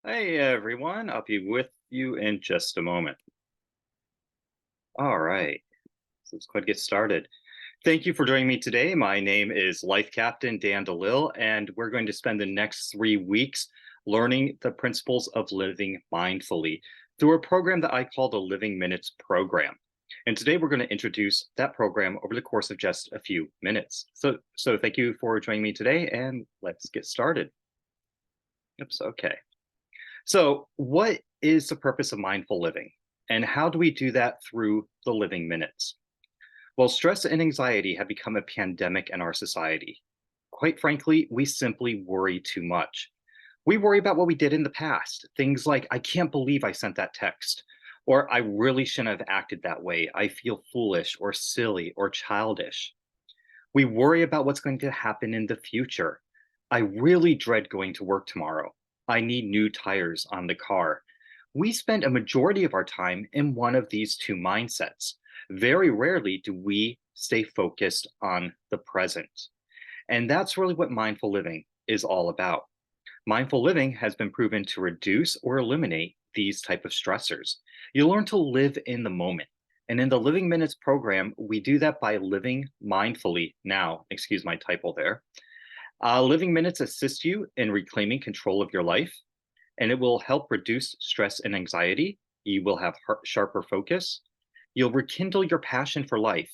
Hey everyone, I'll be with you in just a moment. All right, so let's go ahead and get started. Thank you for joining me today. My name is Life Captain Dan DeLille, and we're going to spend the next 3 weeks learning the principles of living mindfully through a program that I call the Living Minutes program. And today we're going to introduce that program over the course of just a few minutes. So thank you for joining me today, and let's get started. Oops, okay. So, what is the purpose of mindful living? And how do we do that through the living minutes? Well, stress and anxiety have become a pandemic in our society. Quite frankly, we simply worry too much. We worry about what we did in the past. Things like, I can't believe I sent that text, or I really shouldn't have acted that way. I feel foolish or silly or childish. We worry about what's going to happen in the future. I really dread going to work tomorrow. I need new tires on the car. We spend a majority of our time in one of these two mindsets. Very rarely do we stay focused on the present. And that's really what mindful living is all about. Mindful living has been proven to reduce or eliminate these type of stressors. You learn to live in the moment. And in the Living Minutes program, we do that by living mindfully now. Excuse my typo there. Living Minutes assist you in reclaiming control of your life, and it will help reduce stress and anxiety. You will have sharper focus. You'll rekindle your passion for life.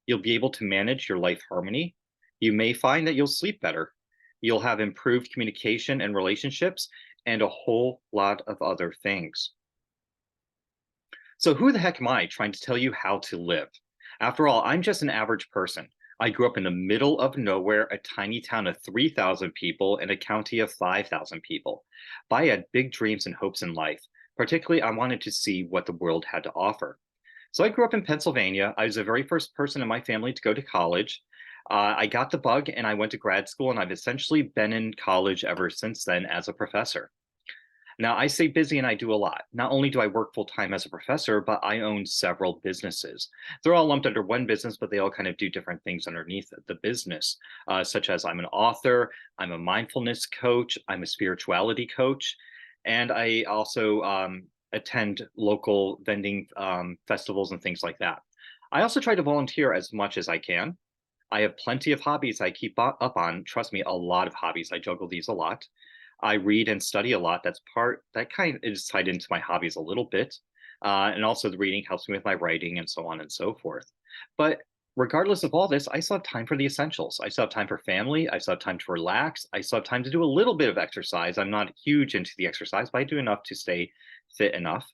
You'll be able to manage your life harmony. You may find that you'll sleep better. You'll have improved communication and relationships, and a whole lot of other things. So, who the heck am I trying to tell you how to live? After all, I'm just an average person. I grew up in the middle of nowhere, a tiny town of 3,000 people in a county of 5,000 people. But I had big dreams and hopes in life. Particularly, I wanted to see what the world had to offer. So, I grew up in Pennsylvania. I was the very first person in my family to go to college. I got the bug and I went to grad school, and I've essentially been in college ever since then as a professor. Now, I stay busy and I do a lot. Not only do I work full time as a professor, but I own several businesses. They're all lumped under one business, but they all kind of do different things underneath the business, such as I'm an author, I'm a mindfulness coach, I'm a spirituality coach, and I also attend local vending festivals and things like that. I also try to volunteer as much as I can. I have plenty of hobbies I keep up on. Trust me, a lot of hobbies. I juggle these a lot. I read and study a lot. That kind of is tied into my hobbies a little bit. And also the reading helps me with my writing and so on and so forth. But regardless of all this, I still have time for the essentials. I still have time for family. I still have time to relax. I still have time to do a little bit of exercise. I'm not huge into the exercise, but I do enough to stay fit enough.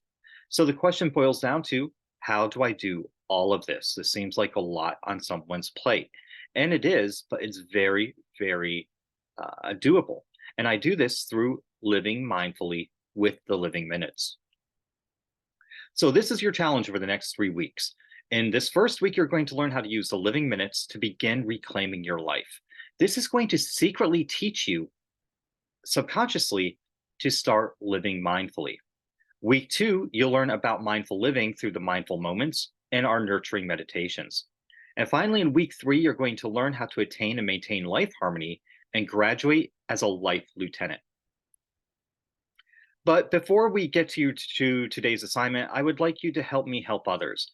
So the question boils down to, how do I do all of this? This seems like a lot on someone's plate. And it is, but it's very, very doable. And I do this through living mindfully with the living minutes. So, this is your challenge over the next 3 weeks. In this first week, you're going to learn how to use the living minutes to begin reclaiming your life. This is going to secretly teach you subconsciously to start living mindfully. Week 2, you'll learn about mindful living through the mindful moments and our nurturing meditations. And finally, in week 3, you're going to learn how to attain and maintain life harmony and graduate as a life lieutenant. But before we get to today's assignment, I would like you to help me help others.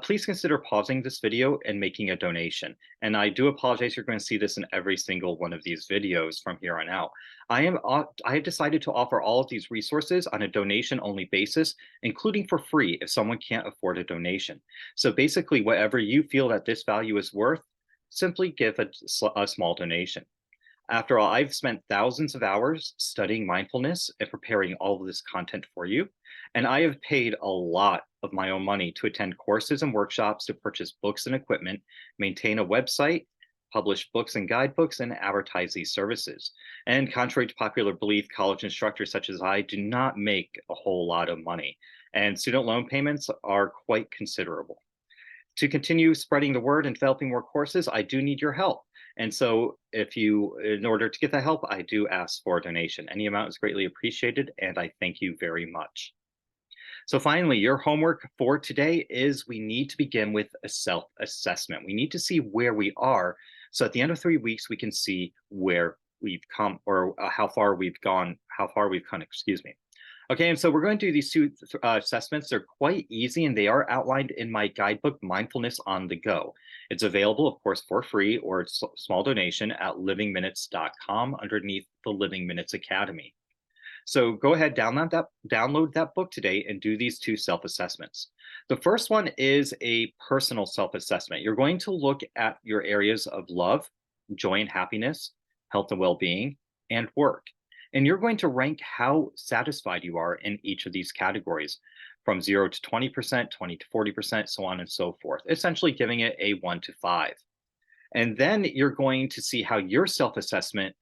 Please consider pausing this video and making a donation. And I do apologize, you're going to see this in every single one of these videos from here on out. I have decided to offer all of these resources on a donation only basis, including for free if someone can't afford a donation. So basically, whatever you feel that this value is worth, simply give a small donation. After all, I've spent thousands of hours studying mindfulness and preparing all of this content for you. And I have paid a lot of my own money to attend courses and workshops, to purchase books and equipment, maintain a website, publish books and guidebooks, and advertise these services. And contrary to popular belief, college instructors such as I do not make a whole lot of money. And student loan payments are quite considerable. To continue spreading the word and developing more courses, I do need your help. And so, in order to get that help, I do ask for a donation. Any amount is greatly appreciated, and I thank you very much. So, finally, your homework for today is we need to begin with a self assessment. We need to see where we are. So, at the end of 3 weeks, we can see where we've come or how far we've gone, excuse me. Okay, and so we're going to do these two assessments. They're quite easy and they are outlined in my guidebook, Mindfulness on the Go. It's available, of course, for free or it's a small donation at livingminutes.com underneath the Living Minutes Academy. So go ahead, download that book today and do these two self-assessments. The first one is a personal self-assessment. You're going to look at your areas of love, joy and happiness, health and well-being, and work. And you're going to rank how satisfied you are in each of these categories from 0 to 20%, 20 to 40%, so on and so forth, essentially giving it a 1 to 5. And then you're going to see how your self assessment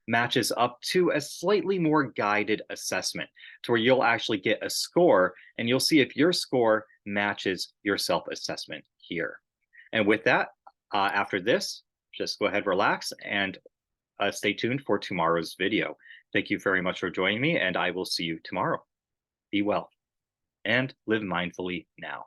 matches up to a slightly more guided assessment to where you'll actually get a score and you'll see if your score matches your self assessment here. And with that, after this, just go ahead, relax, and stay tuned for tomorrow's video. Thank you very much for joining me, and I will see you tomorrow. Be well and live mindfully now.